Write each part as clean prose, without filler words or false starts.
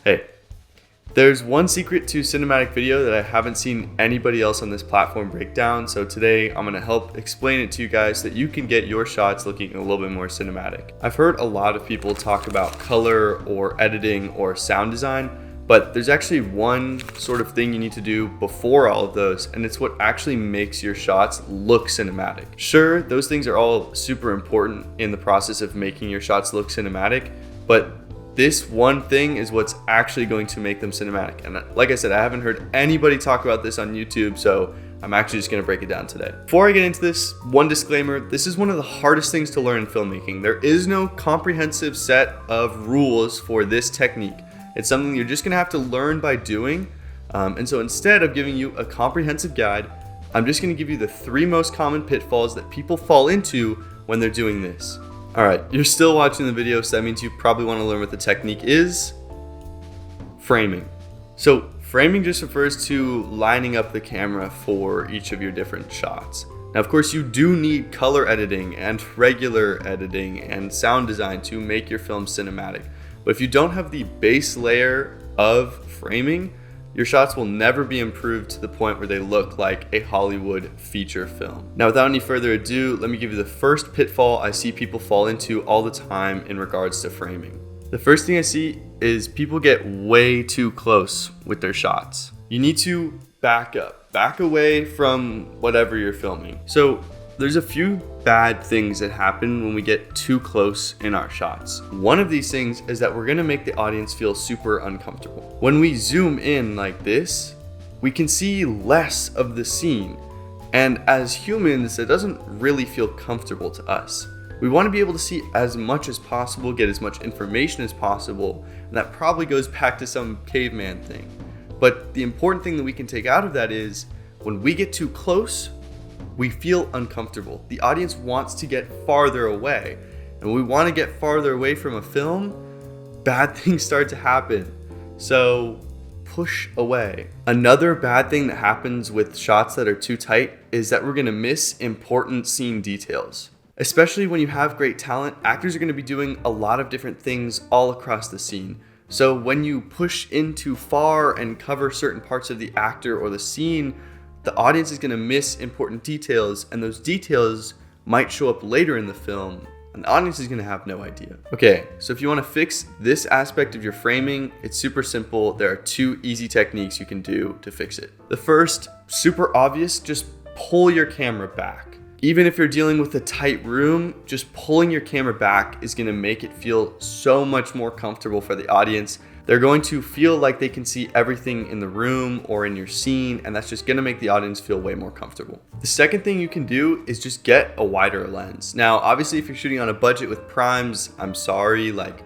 Hey, there's one secret to cinematic video that I haven't seen anybody else on this platform break down, so today I'm gonna help explain it to you guys so that you can get your shots looking a little bit more cinematic. I've heard a lot of people talk about color or editing or sound design, but there's actually one sort of thing you need to do before all of those, and it's what actually makes your shots look cinematic. Sure, those things are all super important in the process of making your shots look cinematic, but this one thing is what's actually going to make them cinematic. And like I said, I haven't heard anybody talk about this on YouTube, so I'm actually just gonna break it down today. Before I get into this, one disclaimer, this is one of the hardest things to learn in filmmaking. There is no comprehensive set of rules for this technique. It's something you're just gonna have to learn by doing. And so instead of giving you a comprehensive guide, I'm just gonna give you the 3 most common pitfalls that people fall into when they're doing this. All right, you're still watching the video, so that means you probably want to learn what the technique is. Framing. So framing just refers to lining up the camera for each of your different shots. Now, of course, you do need color editing and regular editing and sound design to make your film cinematic. But if you don't have the base layer of framing, your shots will never be improved to the point where they look like a Hollywood feature film. Now, without any further ado, let me give you the first pitfall I see people fall into all the time in regards to framing. The first thing I see is people get way too close with their shots. You need to back away from whatever you're filming. So there's a few bad things that happen when we get too close in our shots. One of these things is that we're gonna make the audience feel super uncomfortable. When we zoom in like this, we can see less of the scene. And as humans, it doesn't really feel comfortable to us. We wanna be able to see as much as possible, get as much information as possible, and that probably goes back to some caveman thing. But the important thing that we can take out of that is when we get too close, we feel uncomfortable. The audience wants to get farther away. And when we want to get farther away from a film, bad things start to happen. So push away. Another bad thing that happens with shots that are too tight is that we're going to miss important scene details. Especially when you have great talent, actors are going to be doing a lot of different things all across the scene. So when you push in too far and cover certain parts of the actor or the scene, the audience is going to miss important details, and those details might show up later in the film, and the audience is going to have no idea. Okay, so if you want to fix this aspect of your framing, it's super simple. There are 2 easy techniques you can do to fix it. The first, super obvious, just pull your camera back. Even if you're dealing with a tight room, just pulling your camera back is going to make it feel so much more comfortable for the audience. They're going to feel like they can see everything in the room or in your scene, and that's just gonna make the audience feel way more comfortable. The second thing you can do is just get a wider lens. Now, obviously, if you're shooting on a budget with primes, I'm sorry, like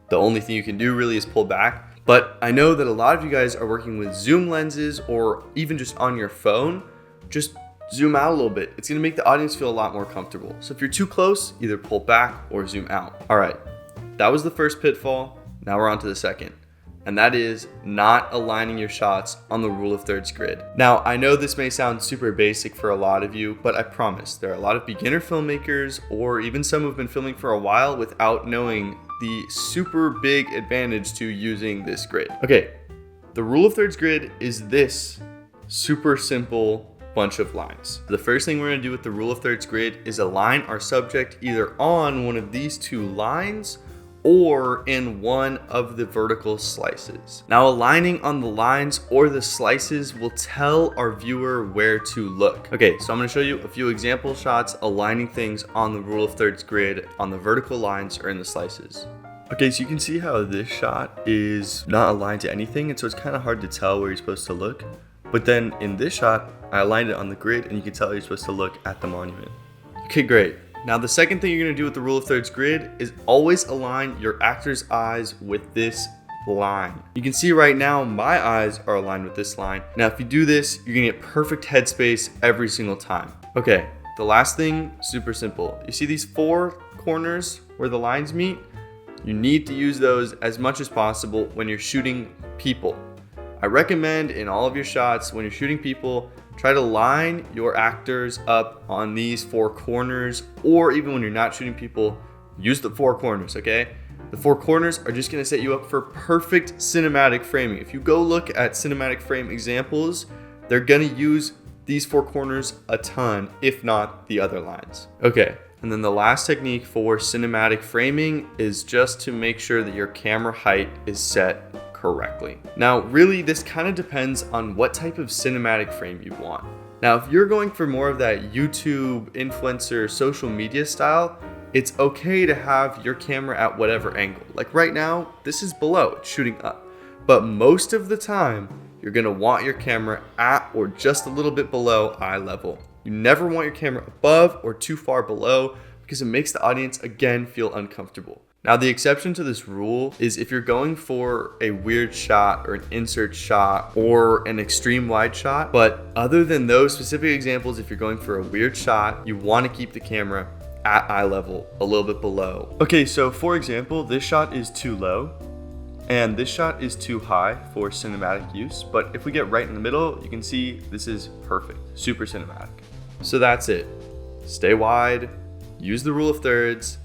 the only thing you can do really is pull back. But I know that a lot of you guys are working with zoom lenses or even just on your phone. Just zoom out a little bit. It's gonna make the audience feel a lot more comfortable. So if you're too close, either pull back or zoom out. All right, that was the first pitfall. Now we're on to the second. And that is not aligning your shots on the rule of thirds grid. Now, I know this may sound super basic for a lot of you, but I promise there are a lot of beginner filmmakers or even some who've been filming for a while without knowing the super big advantage to using this grid. Okay, the rule of thirds grid is this super simple bunch of lines. The first thing we're gonna do with the rule of thirds grid is align our subject either on one of these 2 lines or in one of the vertical slices. Now, aligning on the lines or the slices will tell our viewer where to look. Okay, so I'm gonna show you a few example shots aligning things on the rule of thirds grid on the vertical lines or in the slices. Okay, so you can see how this shot is not aligned to anything, and so it's kind of hard to tell where you're supposed to look. But then in this shot, I aligned it on the grid, and you can tell you're supposed to look at the monument. Okay, great. Now, the second thing you're gonna do with the rule of thirds grid is always align your actor's eyes with this line. You can see right now my eyes are aligned with this line. Now, if you do this, you're gonna get perfect headspace every single time. Okay, the last thing, super simple. You see these 4 corners where the lines meet? You need to use those as much as possible when you're shooting people. I recommend in all of your shots, when you're shooting people, try to line your actors up on these 4 corners, or even when you're not shooting people, use the 4 corners, okay? The four corners are just gonna set you up for perfect cinematic framing. If you go look at cinematic frame examples, they're gonna use these four corners a ton, if not the other lines. Okay, and then the last technique for cinematic framing is just to make sure that your camera height is set correctly. Now, really, this kind of depends on what type of cinematic frame you want. Now, if you're going for more of that YouTube influencer social media style, it's okay to have your camera at whatever angle. Like right now, this is below, it's shooting up. But most of the time, you're gonna want your camera at or just a little bit below eye level. You never want your camera above or too far below because it makes the audience, again, feel uncomfortable. Now, the exception to this rule is if you're going for a weird shot or an insert shot or an extreme wide shot. But other than those specific examples, if you're going for a weird shot, you want to keep the camera at eye level, a little bit below. Okay, so for example, this shot is too low and this shot is too high for cinematic use. But if we get right in the middle, you can see this is perfect, super cinematic. So that's it. Stay wide, use the rule of thirds,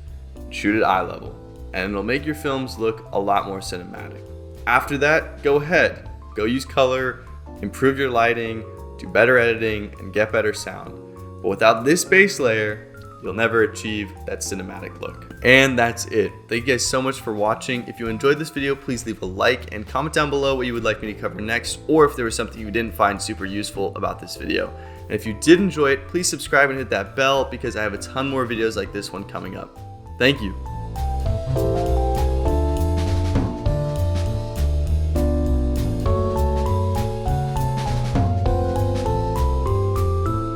shoot at eye level, and it'll make your films look a lot more cinematic. After that, go ahead, go use color, improve your lighting, do better editing, and get better sound. But without this base layer, you'll never achieve that cinematic look. And that's it. Thank you guys so much for watching. If you enjoyed this video, please leave a like and comment down below what you would like me to cover next, or if there was something you didn't find super useful about this video. And if you did enjoy it, please subscribe and hit that bell because I have a ton more videos like this one coming up. Thank you.